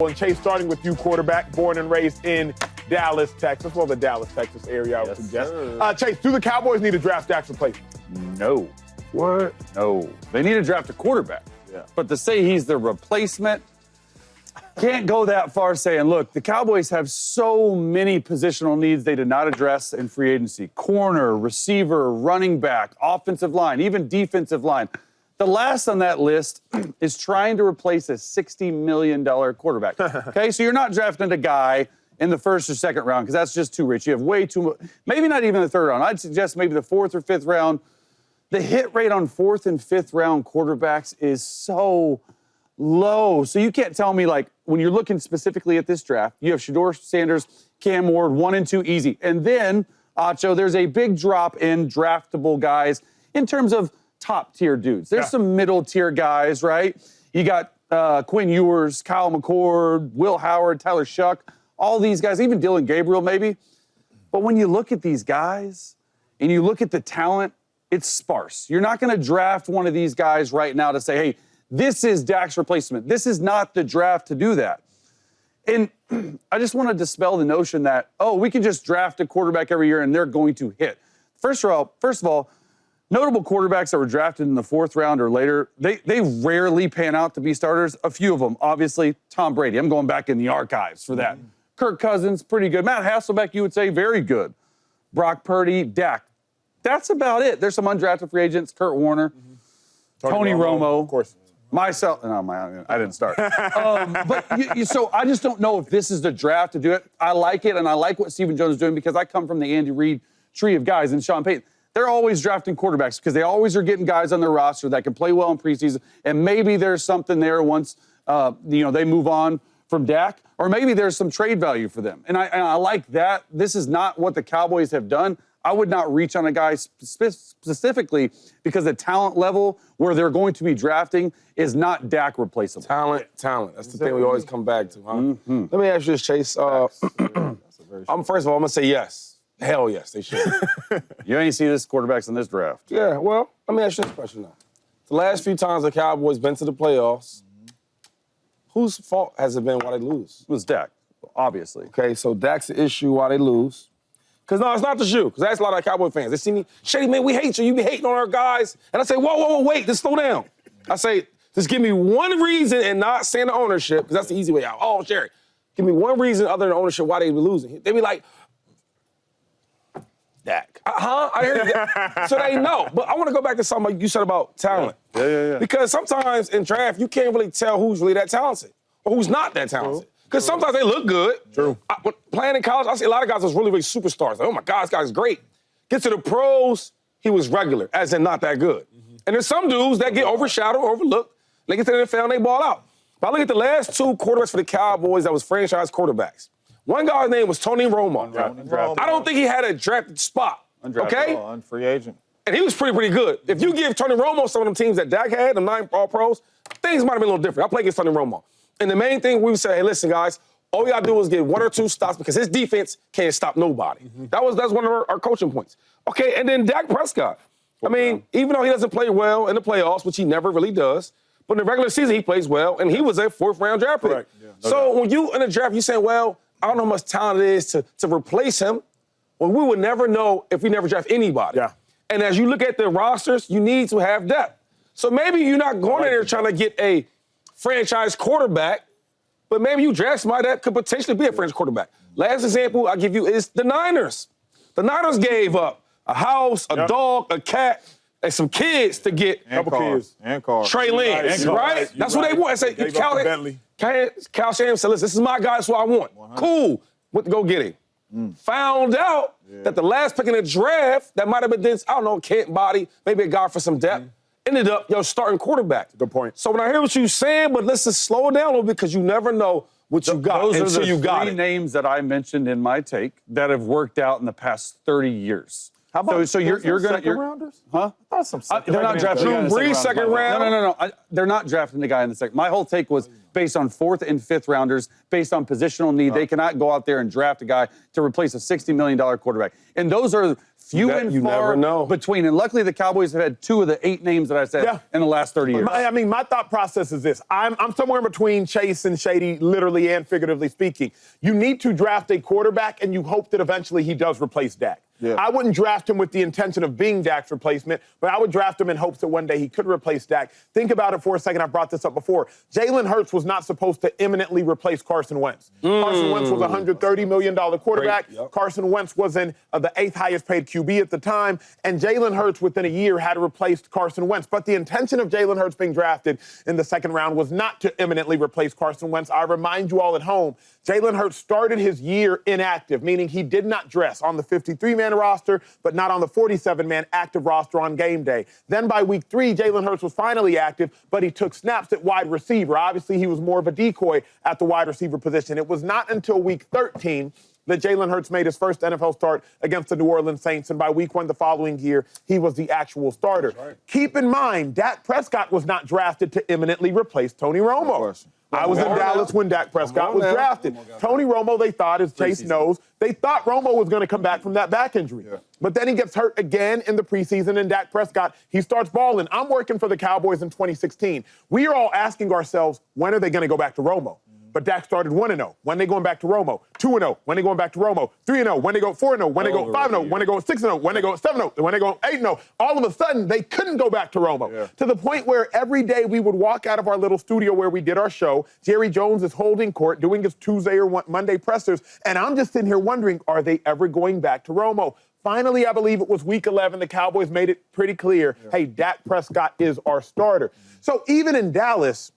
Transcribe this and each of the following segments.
And Chase, starting with you, quarterback, born and raised in Dallas, Texas. Well, the Dallas, Texas area, I would suggest. Chase, do the Cowboys need to draft Dak's replacement? No. What? No. They need to draft a quarterback. Yeah. But to say he's the replacement, can't go that far saying, look, the Cowboys have so many positional needs they did not address in free agency. Corner, receiver, running back, offensive line, even defensive line. The last on that list is trying to replace a $60 million quarterback. Okay, so you're not drafting a guy in the first or second round because that's just too rich. You have way too much, maybe not even the third round. I'd suggest maybe the fourth or fifth round. The hit rate on fourth and fifth round quarterbacks is so low. So you can't tell me, like, when you're looking specifically at this draft, you have Shedeur Sanders, Cam Ward, 1 and 2 easy. And then, Acho, there's a big drop in draftable guys in terms of top-tier dudes. There's some middle-tier guys, right? You got Quinn Ewers, Kyle McCord, Will Howard, Tyler Shuck, all these guys, even Dylan Gabriel maybe. But when you look at these guys and you look at the talent, it's sparse. You're not going to draft one of these guys right now to say, hey, this is Dak's replacement. This is not the draft to do that. And I just want to dispel the notion that, oh, we can just draft a quarterback every year and they're going to hit. First of all, notable quarterbacks that were drafted in the fourth round or later, they rarely pan out to be starters. A few of them, obviously, Tom Brady. I'm going back in the archives for that. Kirk Cousins, pretty good. Matt Hasselbeck, you would say, very good. Brock Purdy, Dak. That's about it. There's some undrafted free agents, Kurt Warner, Tony Romo. Of course. Myself, no, I didn't start. So I just don't know if this is the draft to do it. I like it, and I like what Stephen Jones is doing because I come from the Andy Reid tree of guys and Sean Payton. They're always drafting quarterbacks because they always are getting guys on their roster that can play well in preseason, and maybe there's something there once they move on from Dak, or maybe there's some trade value for them. And I like that. This is not what the Cowboys have done. I would not reach on a guy specifically because the talent level where they're going to be drafting is not Dak replaceable. Talent. That's the thing we always come back to, huh? Let me ask you this, Chase. First of all, I'm going to say yes. Hell yes, they should. You ain't see this quarterbacks in this draft. Yeah, well, let me ask you this question now. The last few times the Cowboys been to the playoffs, whose fault has it been why they lose? It was Dak, obviously. Okay, so Dak's the issue why they lose. Because, no, it's not the shoe. Because that's a lot of Cowboy fans. They see me, Shady, man, we hate you. You be hating on our guys. And I say, whoa, wait, just slow down. I say, just give me one reason and not saying the ownership, because that's the easy way out. Oh, Sherry, give me one reason other than ownership why they be losing. They be like, Dak. I hear that. So they know. But I want to go back to something you said about talent. Yeah. Because sometimes in draft, you can't really tell who's really that talented or who's not that talented. Because sometimes they look good. True. Playing in college, I see a lot of guys was really, really superstars. Like, oh, my God, this guy's great. Get to the pros, he was regular, as in not that good. And there's some dudes that get overshadowed, overlooked. They get to the NFL and they ball out. But I look at the last two quarterbacks for the Cowboys that was franchise quarterbacks. One guy's name was Tony Romo. I don't think he had a drafted spot, okay? Unfree agent. And he was pretty good. If you give Tony Romo some of them teams that Dak had, them 9 All-Pros, things might have been a little different. I played against Tony Romo. And the main thing we would say, hey, listen, guys, all you got to do is get 1 or 2 stops because his defense can't stop nobody. That's one of our coaching points. Okay, and then Dak Prescott. I mean, even though he doesn't play well in the playoffs, which he never really does, but in the regular season he plays well, and he was a 4th-round draft pick. So when you in a draft, you saying, well, I don't know how much talent it is to replace him. Well, we would never know if we never draft anybody. Yeah. And as you look at the rosters, you need to have depth. So maybe you're not going in there trying to get a franchise quarterback, but maybe you draft somebody that could potentially be a franchise quarterback. Last example I'll give you is the Niners. The Niners gave up a house, a dog, a cat, and some kids to get And cars. Trey Lance, right? That's what they want. I say, Cal Shanahan said, listen, this is my guy, that's what I want. 100. Cool. Went to go get him. Found out that the last pick in the draft, that might have been this, I don't know, Kent Body, maybe a guy for some depth, ended up starting quarterback. Good point. So when I hear what you're saying, but let's just slow it down a little bit because you never know what you got until you got it. Those are the 3 names that I mentioned in my take that have worked out in the past 30 years. How about so you're going to rounders? Huh? I thought some they're not drafting the guy in the Brees, second round. No. They're not drafting the guy in the second. My whole take was based on 4th and 5th rounders, based on positional need. They cannot go out there and draft a guy to replace a $60 million quarterback. And those are few and far between. And luckily, the Cowboys have had 2 of the 8 names that I said in the last 30 years. My thought process is this. I'm somewhere in between Chase and Shady, literally and figuratively speaking. You need to draft a quarterback, and you hope that eventually he does replace Dak. Yeah. I wouldn't draft him with the intention of being Dak's replacement, but I would draft him in hopes that one day he could replace Dak. Think about it for a second. I brought this up before. Jalen Hurts was not supposed to imminently replace Carson Wentz. Carson Wentz was a $130 million quarterback. Carson Wentz was in the 8th highest paid QB at the time, and Jalen Hurts within a year had replaced Carson Wentz. But the intention of Jalen Hurts being drafted in the 2nd round was not to imminently replace Carson Wentz. I remind you all at home, Jalen Hurts started his year inactive, meaning he did not dress on the 53-man roster, but not on the 47-man active roster on game day. Then by week 3, Jalen Hurts was finally active, but he took snaps at wide receiver. Obviously, he was more of a decoy at the wide receiver position. It was not until week 13 that Jalen Hurts made his first NFL start against the New Orleans Saints, and by week 1 the following year, he was the actual starter. Right. Keep in mind, Dak Prescott was not drafted to imminently replace Tony Romo. I was in Dallas when Dak Prescott was drafted. Tony Romo, they thought, as Chase knows, they thought Romo was going to come back from that back injury. Yeah. But then he gets hurt again in the preseason, and Dak Prescott, he starts balling. I'm working for the Cowboys in 2016. We are all asking ourselves, when are they going to go back to Romo? But Dak started 1-0. When they going back to Romo? 2-0. When they going back to Romo? 3-0. When they go 4-0? When they go 5-0? When they go 6-0? When they go 7-0? When they go 8-0? All of a sudden, they couldn't go back to Romo. To the point where every day we would walk out of our little studio where we did our show. Jerry Jones is holding court, doing his Tuesday or Monday pressers, and I'm just sitting here wondering, are they ever going back to Romo? Finally, I believe it was week 11, the Cowboys made it pretty clear, hey, Dak Prescott is our starter. So even in Dallas,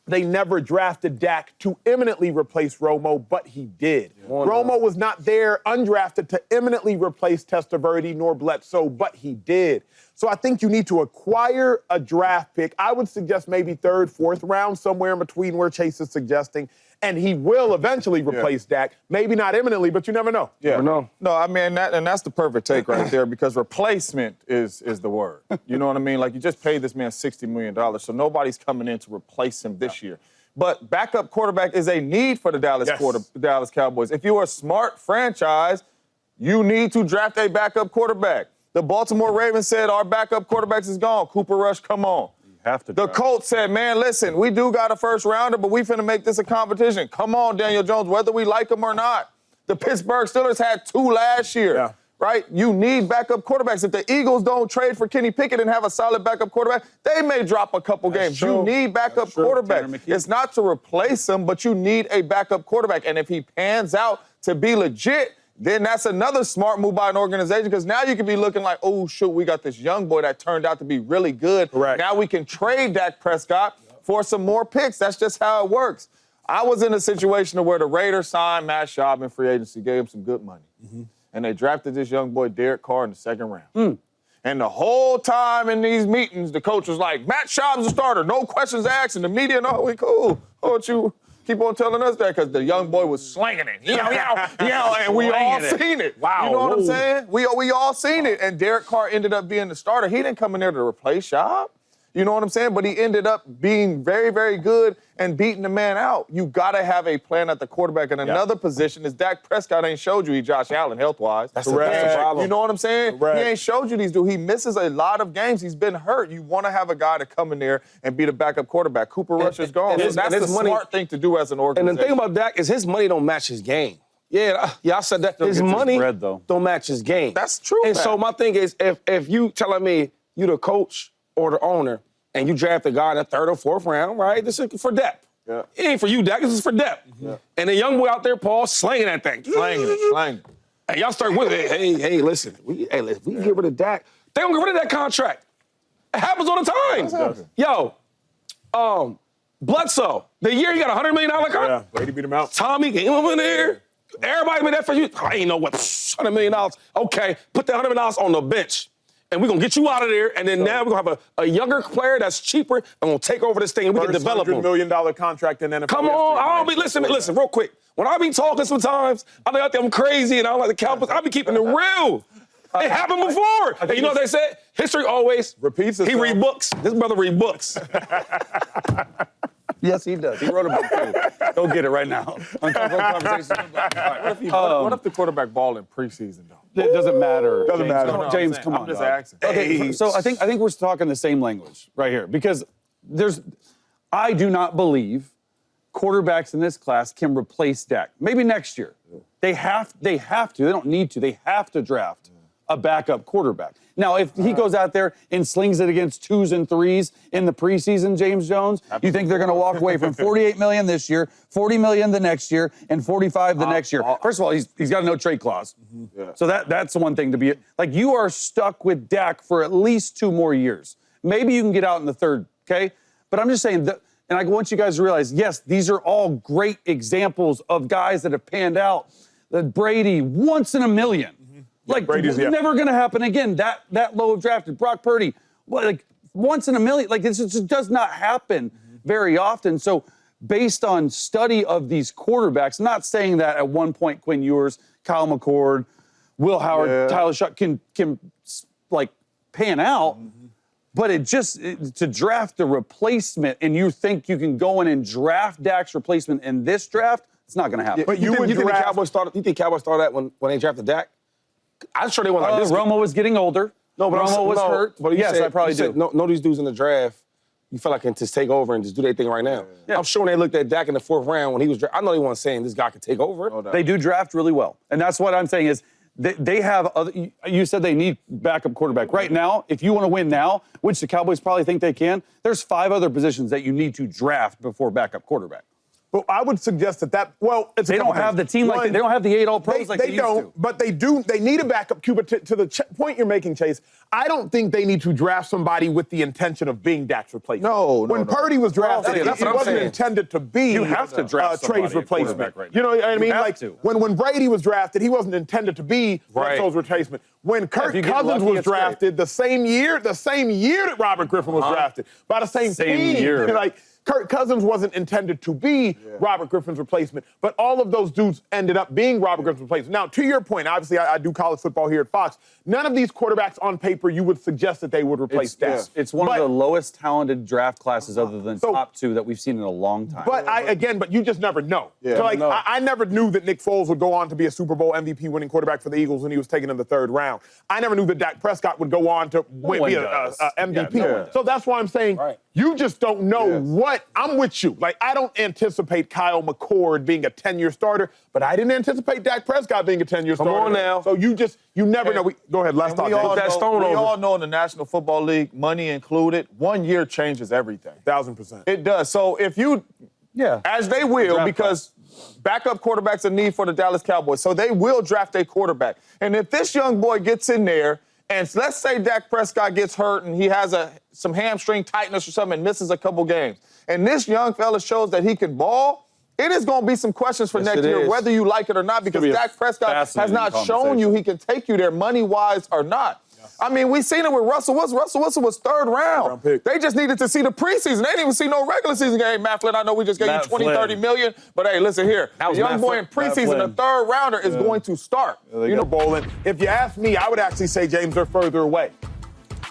they never drafted Dak to imminently replace Romo, but he did. Romo was not there undrafted to imminently replace Testaverde nor Bledsoe, but he did. So I think you need to acquire a draft pick. I would suggest maybe 3rd, 4th round, somewhere in between where Chase is suggesting. And he will eventually replace Dak. Maybe not imminently, but you never know. Yeah. No, I mean, that's the perfect take right there, because replacement is the word. You know what I mean? Like, you just paid this man $60 million, so nobody's coming in to replace him this year. But backup quarterback is a need for the Dallas Cowboys. If you're a smart franchise, you need to draft a backup quarterback. The Baltimore Ravens said, our backup quarterbacks is gone. Cooper Rush, come on. The Colts said, man, listen, we do got a 1st rounder, but we finna make this a competition. Come on, Daniel Jones, whether we like him or not. The Pittsburgh Steelers had 2 last year, right? You need backup quarterbacks. If the Eagles don't trade for Kenny Pickett and have a solid backup quarterback, they may drop a couple games. True. You need backup quarterback. It's not to replace him, but you need a backup quarterback. And if he pans out to be legit, then that's another smart move by an organization, because now you can be looking like, oh, shoot, we got this young boy that turned out to be really good. Correct. Now we can trade Dak Prescott for some more picks. That's just how it works. I was in a situation where the Raiders signed Matt Schaub in free agency, gave him some good money. And they drafted this young boy, Derek Carr, in the 2nd round. And the whole time in these meetings, the coach was like, Matt Schaub's a starter, no questions asked, and the media, no, we cool. Why don't you keep on telling us that? Because the young boy was slanging it. And we all seen it. Wow. You know what I'm saying? We all seen it. And Derek Carr ended up being the starter. He didn't come in there to replace Schaub. You know what I'm saying? But he ended up being very, very good and beating the man out. You got to have a plan at the quarterback. And another position is Dak Prescott ain't showed you Josh Allen health-wise. That's the problem. You know what I'm saying? He ain't showed you these dudes. He misses a lot of games. He's been hurt. You want to have a guy to come in there and be the backup quarterback. Cooper Rush is gone. So that's the smart thing to do as an organization. And the thing about Dak is his money don't match his game. Yeah, I said that. His money don't match his game. That's true. And so my thing is, if you telling me you the coach or the owner, and you draft a guy in the 3rd or 4th round, right? This is for depth. It ain't for you, Dak. This is for depth. And the young boy out there, Paul, slanging that thing. Slanging it. And y'all start with it. Hey, listen. We get rid of Dak. They don't get rid of that contract. It happens all the time. Yo, Bledsoe, the year he got a $100 million contract. Brady beat him out. Tommy came up in there. Everybody made that for you. I ain't know what, $100 million. Okay, put that $100 million on the bench. And we're going to get you out of there, and then now we're going to have a younger player that's cheaper, and we'll take over this thing, and we can develop him. $100 million contract in NFL. Come on, I don't be, listen, real quick. When I be talking sometimes, I think out there I'm crazy, and I don't like the Cowboys. I be keeping it real. It happened before. And you know what they said? History always repeats itself. He read books. This brother read books. Yes, he does. He wrote a book, too. Go get it right now. What if the quarterback ball in preseason, though? It doesn't matter. Doesn't matter. Come on, James, come on. I'm just dog. asking. Okay, so I think we're talking the same language right here because I do not believe quarterbacks in this class can replace Dak. Maybe next year. They have to. They don't need to. They have to draft a backup quarterback. Now, if he goes out there and slings it against 2s and 3s in the preseason, James Jones, you think they're going to walk away from $48 million this year, $40 million the next year, and $45 the next year? First of all, he's got a no trade clause. So that's one thing to be like. You are stuck with Dak for at least 2 more years. Maybe you can get out in the 3rd, okay? But I'm just saying that, and I want you guys to realize, yes, these are all great examples of guys that have panned out. That Brady, once in a million. Like, Brady's never going to happen again. That low of drafted. Brock Purdy, like, once in a million. Like, this just does not happen very often. So, based on study of these quarterbacks, not saying that at one point Quinn Ewers, Kyle McCord, Will Howard, Tyler Shuck can like, pan out. But to draft a replacement and you think you can go in and draft Dak's replacement in this draft, it's not going to happen. But you think the Cowboys started? You think Cowboys started that when they drafted Dak? I'm sure they went like this. Romo was getting older. No, but Romo was hurt. But yes, I probably do. No, these dudes in the draft, you feel like can just take over and just do their thing right now. Yeah. I'm sure when they looked at Dak in the 4th round when he was drafted, I know they weren't saying this guy could take over. No, they do draft really well. And that's what I'm saying is they have other, you said they need backup quarterback. Right now, if you want to win now, which the Cowboys probably think they can, there's 5 other positions that you need to draft before backup quarterback. But I would suggest they don't have the team like they don't have the 8 All-Pros like they used to. But they do. They need a backup QB. But to the point you're making, Chase, I don't think they need to draft somebody with the intention of being Dak's replacement. No. When Purdy was drafted, it wasn't intended to be you have to draft Trey's replacement. Right now. You know what I mean? You have like to. when Brady was drafted, he wasn't intended to be Bledsoe's replacement. When Kirk Cousins was drafted, the same year that Robert Griffin was drafted, by the same team. Year. Like, Kirk Cousins wasn't intended to be Robert Griffin's replacement, but all of those dudes ended up being Robert Griffin's replacement. Now, to your point, obviously I do college football here at Fox. None of these quarterbacks on paper you would suggest that they would replace Dak. It's one of the lowest talented draft classes other than top 2 that we've seen in a long time. But you just never know. Yeah, so I never knew that Nick Foles would go on to be a Super Bowl MVP winning quarterback for the Eagles when he was taken in the 3rd round. I never knew that Dak Prescott would go on to be an MVP. So that's why I'm saying you just don't know what. I'm with you. Like, I don't anticipate Kyle McCord being a 10-year starter, but I didn't anticipate Dak Prescott being a 10-year starter. Come on now. So you never know. Go ahead, let's talk. We all know in the National Football League, money included, 1 year changes everything. 1,000%. It does. So if you, as they will, because backup quarterback's a need for the Dallas Cowboys, so they will draft a quarterback. And if this young boy gets in there, and let's say Dak Prescott gets hurt and he has some hamstring tightness or something and misses a couple games, and this young fella shows that he can ball, it is going to be some questions for next year, whether you like it or not, because Dak Prescott has not shown you he can take you there money-wise or not. I mean, we've seen it with Russell Wilson. Russell Wilson was 3rd round. They just needed to see the preseason. They didn't even see no regular season game. Matt Flynn, I know we just gave you 20, 30 million, but hey, listen here. The young boy in preseason, the 3rd rounder, is going to start. You know, bowling. If you ask me, I would actually say, James, they're further away.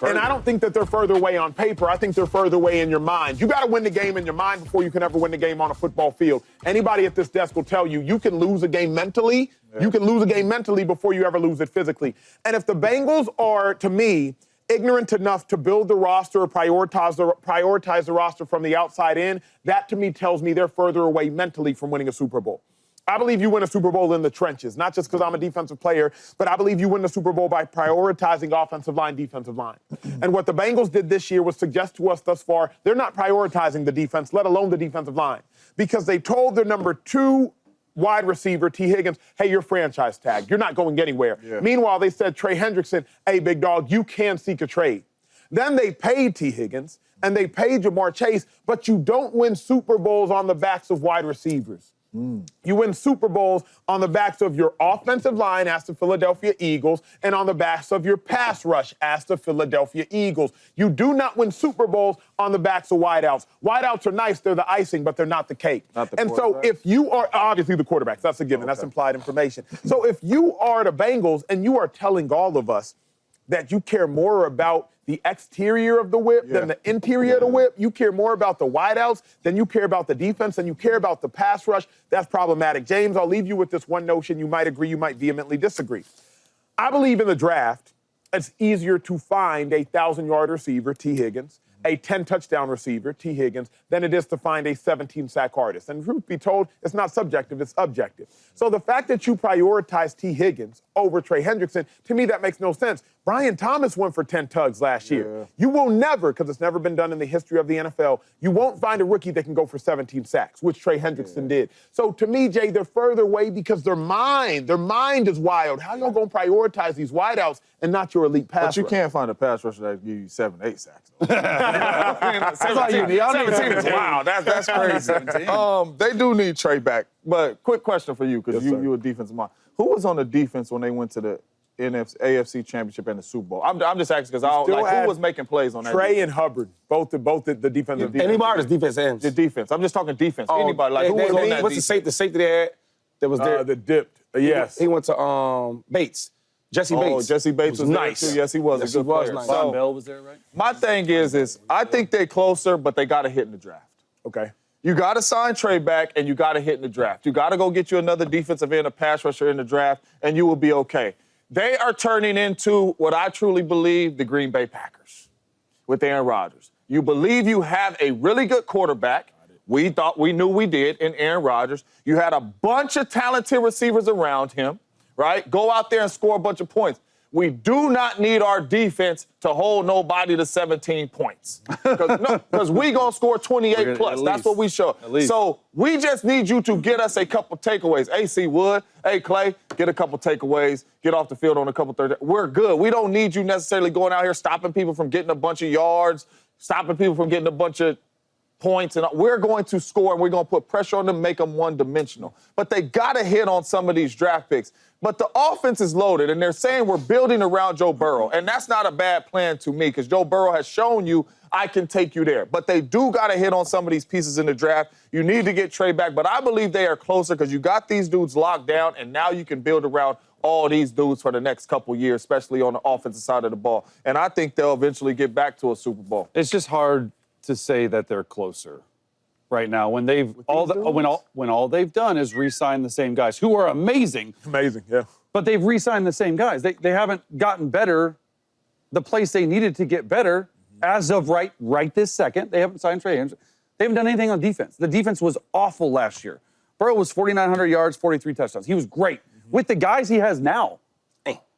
And I don't think that they're further away on paper. I think they're further away in your mind. You got to win the game in your mind before you can ever win the game on a football field. Anybody at this desk will tell you, you can lose a game mentally. You can lose a game mentally before you ever lose it physically. And if the Bengals are, to me, ignorant enough to build the roster or prioritize the roster from the outside in, that to me tells me they're further away mentally from winning a Super Bowl. I believe you win a Super Bowl in the trenches, not just because I'm a defensive player, but I believe you win the Super Bowl by prioritizing offensive line, defensive line. And what the Bengals did this year was suggest to us thus far, they're not prioritizing the defense, let alone the defensive line, because they told their number 2 wide receiver, T. Higgins, hey, you're franchise tagged. You're not going anywhere. Meanwhile, they said, Trey Hendrickson, hey, big dog, you can seek a trade. Then they paid T. Higgins and they paid Jamar Chase, but you don't win Super Bowls on the backs of wide receivers. You win Super Bowls on the backs of your offensive line, as the Philadelphia Eagles, and on the backs of your pass rush, as the Philadelphia Eagles. You do not win Super Bowls on the backs of wideouts. Wideouts are nice, they're the icing, but they're not the cake. And so if you are, obviously the quarterbacks, that's a given, that's implied information. So if you are the Bengals and you are telling all of us that you care more about the exterior of the whip than the interior of the whip, you care more about the wideouts than you care about the defense, and you care about the pass rush, that's problematic. James, I'll leave you with this one notion. You might agree, you might vehemently disagree. I believe in the draft, it's easier to find a 1,000-yard receiver, T. Higgins, a 10-touchdown receiver, T. Higgins, than it is to find a 17-sack artist. And truth be told, it's not subjective, it's objective. So the fact that you prioritize T. Higgins over Trey Hendrickson, to me, that makes no sense. Brian Thomas went for 10 tugs last year. You will never, because it's never been done in the history of the NFL, you won't find a rookie that can go for 17 sacks, which Trey Hendrickson did. So to me, Jay, they're further away because their mind is wild. How y'all gonna prioritize these wideouts and not your elite pass But you rush? can't find a pass rusher that give you 7, 8 sacks. 17 is wild. That's crazy. They do need Trey back. But quick question for you, because you a defensive mind. Who was on the defense when they went to the AFC Championship and the Super Bowl? I'm just asking because I don't like who was making plays on that. Trey defense? and Hubbard, both the defensive. Anybody that's defense ends. The defense. I'm just talking defense. Anybody like who was on that What's defense? the safety they had that was there? The dipped. Yes. He went to Bates. Jesse Bates. Oh, Jesse Bates was nice. there too. Yes, he was a good player. Nice. Von Bell was there, right? My thing is I think they're closer, but they got to hit in the draft. Okay. You got to sign Trey back, and you got to hit in the draft. You got to go get you another defensive end, a pass rusher in the draft, and you will be okay. They are turning into what I truly believe the Green Bay Packers with Aaron Rodgers. You believe you have a really good quarterback. We knew we did in Aaron Rodgers. You had a bunch of talented receivers around him, right? Go out there and score a bunch of points. We do not need our defense to hold nobody to 17 points. Because we going to score 28 plus. That's what we show. So we just need you to get us a couple takeaways. AC Wood, hey, Clay, get a couple takeaways, get off the field on a couple third. We're good. We don't need you necessarily going out here stopping people from getting a bunch of yards, stopping people from getting a bunch of points, and we're going to score, and we're going to put pressure on them, make them one-dimensional. But they got to hit on some of these draft picks. But the offense is loaded, and they're saying we're building around Joe Burrow, and that's not a bad plan to me because Joe Burrow has shown you I can take you there. But they do got to hit on some of these pieces in the draft. You need to get Trey back, but I believe they are closer because you got these dudes locked down, and now you can build around all these dudes for the next couple years, especially on the offensive side of the ball. And I think they'll eventually get back to a Super Bowl. It's just hard to say that they're closer right now when when all they've done is re-sign the same guys who are amazing. Amazing, yeah. But they've re-signed the same guys. They haven't gotten better the place they needed to get better as of right this second. They haven't signed Trey Hendrickson. They haven't done anything on defense. The defense was awful last year. Burrow was 4,900 yards, 43 touchdowns. He was great with the guys he has now.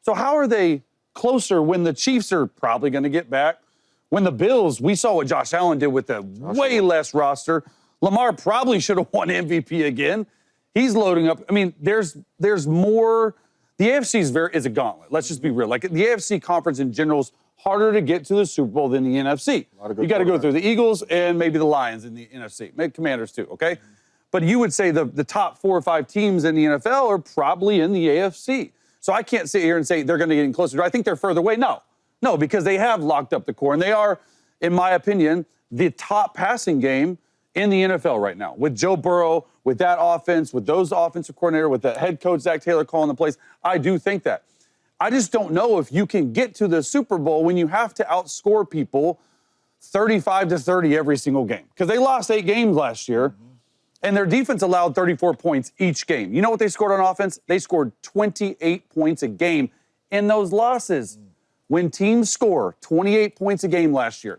So how are they closer when the Chiefs are probably going to get back? When the Bills, we saw what Josh Allen did with a way less roster. Lamar probably should have won MVP again. He's loading up. I mean, there's more. The AFC is a gauntlet. Let's just be real. Like the AFC conference in general is harder to get to the Super Bowl than the NFC. You got to go through the Eagles and maybe the Lions in the NFC. Maybe Commanders too, okay? But you would say the top 4 or 5 teams in the NFL are probably in the AFC. So I can't sit here and say they're going to get closer. Do I think they're further away? No, because they have locked up the core, and they are, in my opinion, the top passing game in the NFL right now. With Joe Burrow, with that offense, with those offensive coordinator, with the head coach, Zach Taylor, calling the plays, I do think that. I just don't know if you can get to the Super Bowl when you have to outscore people 35-30 every single game. Because they lost 8 games last year, and their defense allowed 34 points each game. You know what they scored on offense? They scored 28 points a game in those losses. When teams score 28 points a game last year,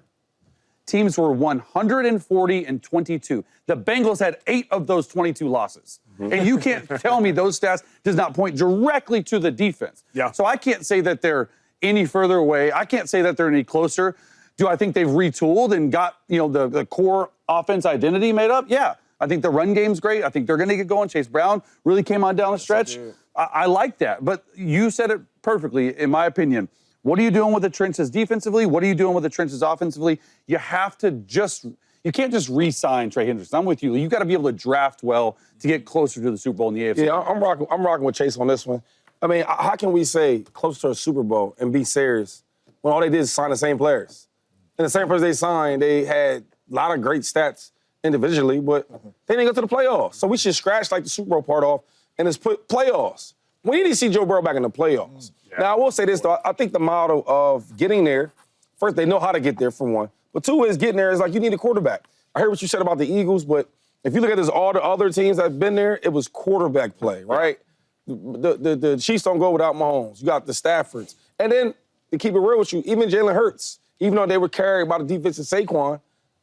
teams were 140-22. The Bengals had 8 of those 22 losses. And you can't tell me those stats does not point directly to the defense. Yeah. So I can't say that they're any further away. I can't say that they're any closer. Do I think they've retooled and got, the core offense identity made up? Yeah. I think the run game's great. I think they're going to get going. Chase Brown really came on down the stretch. I like that. But you said it perfectly, in my opinion. What are you doing with the trenches defensively? What are you doing with the trenches offensively? You have to you can't just re-sign Trey Hendrickson. I'm with you. You got to be able to draft well to get closer to the Super Bowl in the AFC. Yeah, I'm rocking with Chase on this one. I mean, how can we say close to a Super Bowl and be serious when all they did is sign the same players? And the same players they signed, they had a lot of great stats individually, but they didn't go to the playoffs. So we should scratch the Super Bowl part off and just put playoffs. We need to see Joe Burrow back in the playoffs. Yeah. Now, I will say this, though. I think the model of getting there, first, they know how to get there, for one. But 2 is getting there is you need a quarterback. I heard what you said about the Eagles, but if you look at all the other teams that have been there, it was quarterback play, right? the Chiefs don't go without Mahomes. You got the Staffords. And then, to keep it real with you, even Jalen Hurts, even though they were carried by the defensive Saquon,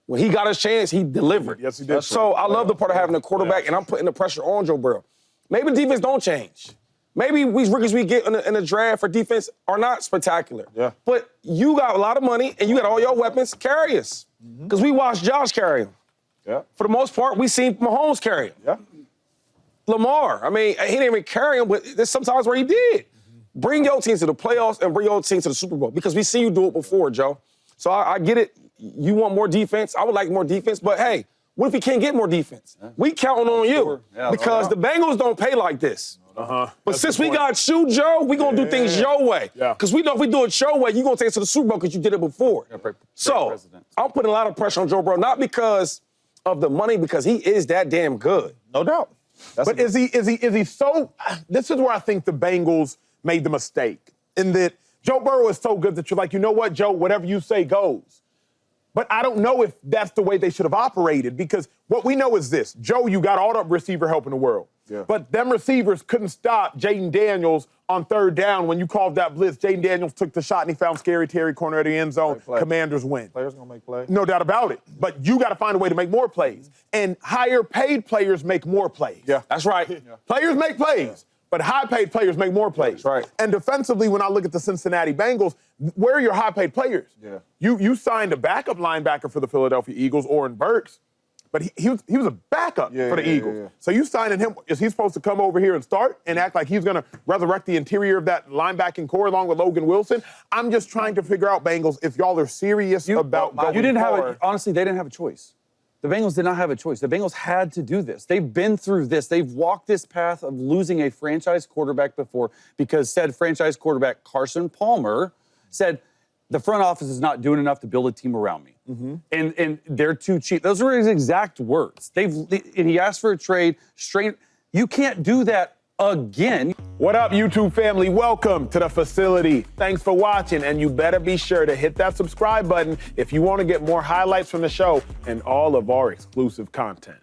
when he got his chance, he delivered. Yes, he did. So I love the part of having a quarterback, and I'm putting the pressure on Joe Burrow. Maybe the defense don't change. Maybe these rookies we get in the draft for defense are not spectacular. Yeah. But you got a lot of money, and you got all your weapons. Carry us. Because we watched Josh carry him. Yeah. For the most part, we seen Mahomes carry him. Yeah. Lamar, I mean, he didn't even carry him, but there's sometimes where he did. Bring your team to the playoffs and bring your team to the Super Bowl because we see you do it before, Joe. So I get it. You want more defense. I would like more defense, but hey, what if he can't get more defense? We counting on you because the Bengals don't pay like this. But since we got you, Joe, we going to do things your way. Because we know if we do it your way, you're going to take us to the Super Bowl because you did it before. So I'm putting a lot of pressure on Joe Burrow, not because of the money, because he is that damn good. No doubt. But is he so? This is where I think the Bengals made the mistake in that Joe Burrow is so good that you're like, you know what, Joe, whatever you say goes. But I don't know if that's the way they should have operated because what we know is this. Joe, you got all the receiver help in the world. Yeah. But them receivers couldn't stop Jaden Daniels on third down when you called that blitz. Jaden Daniels took the shot and he found Scary Terry corner of the end zone. Commanders win. Players going to make plays. No doubt about it. But you got to find a way to make more plays. And higher paid players make more plays. Yeah, that's right. Yeah. Players make plays. But high-paid players make more plays. That's right. And defensively, when I look at the Cincinnati Bengals, where are your high-paid players? Yeah. You signed a backup linebacker for the Philadelphia Eagles, Oren Burks, but he was a backup for the Eagles. Yeah. So you signed him. Is he supposed to come over here and start and act like he's going to resurrect the interior of that linebacking core along with Logan Wilson? I'm just trying to figure out, Bengals, if y'all are serious about going You didn't forward. have honestly, they didn't have a choice. The Bengals did not have a choice. The Bengals had to do this. They've been through this. They've walked this path of losing a franchise quarterback before because said franchise quarterback Carson Palmer said, the front office is not doing enough to build a team around me. And they're too cheap. Those were his exact words. And he asked for a trade straight. You can't do that again. What up, YouTube family? Welcome to the facility. Thanks for watching, and you better be sure to hit that subscribe button if you want to get more highlights from the show and all of our exclusive content.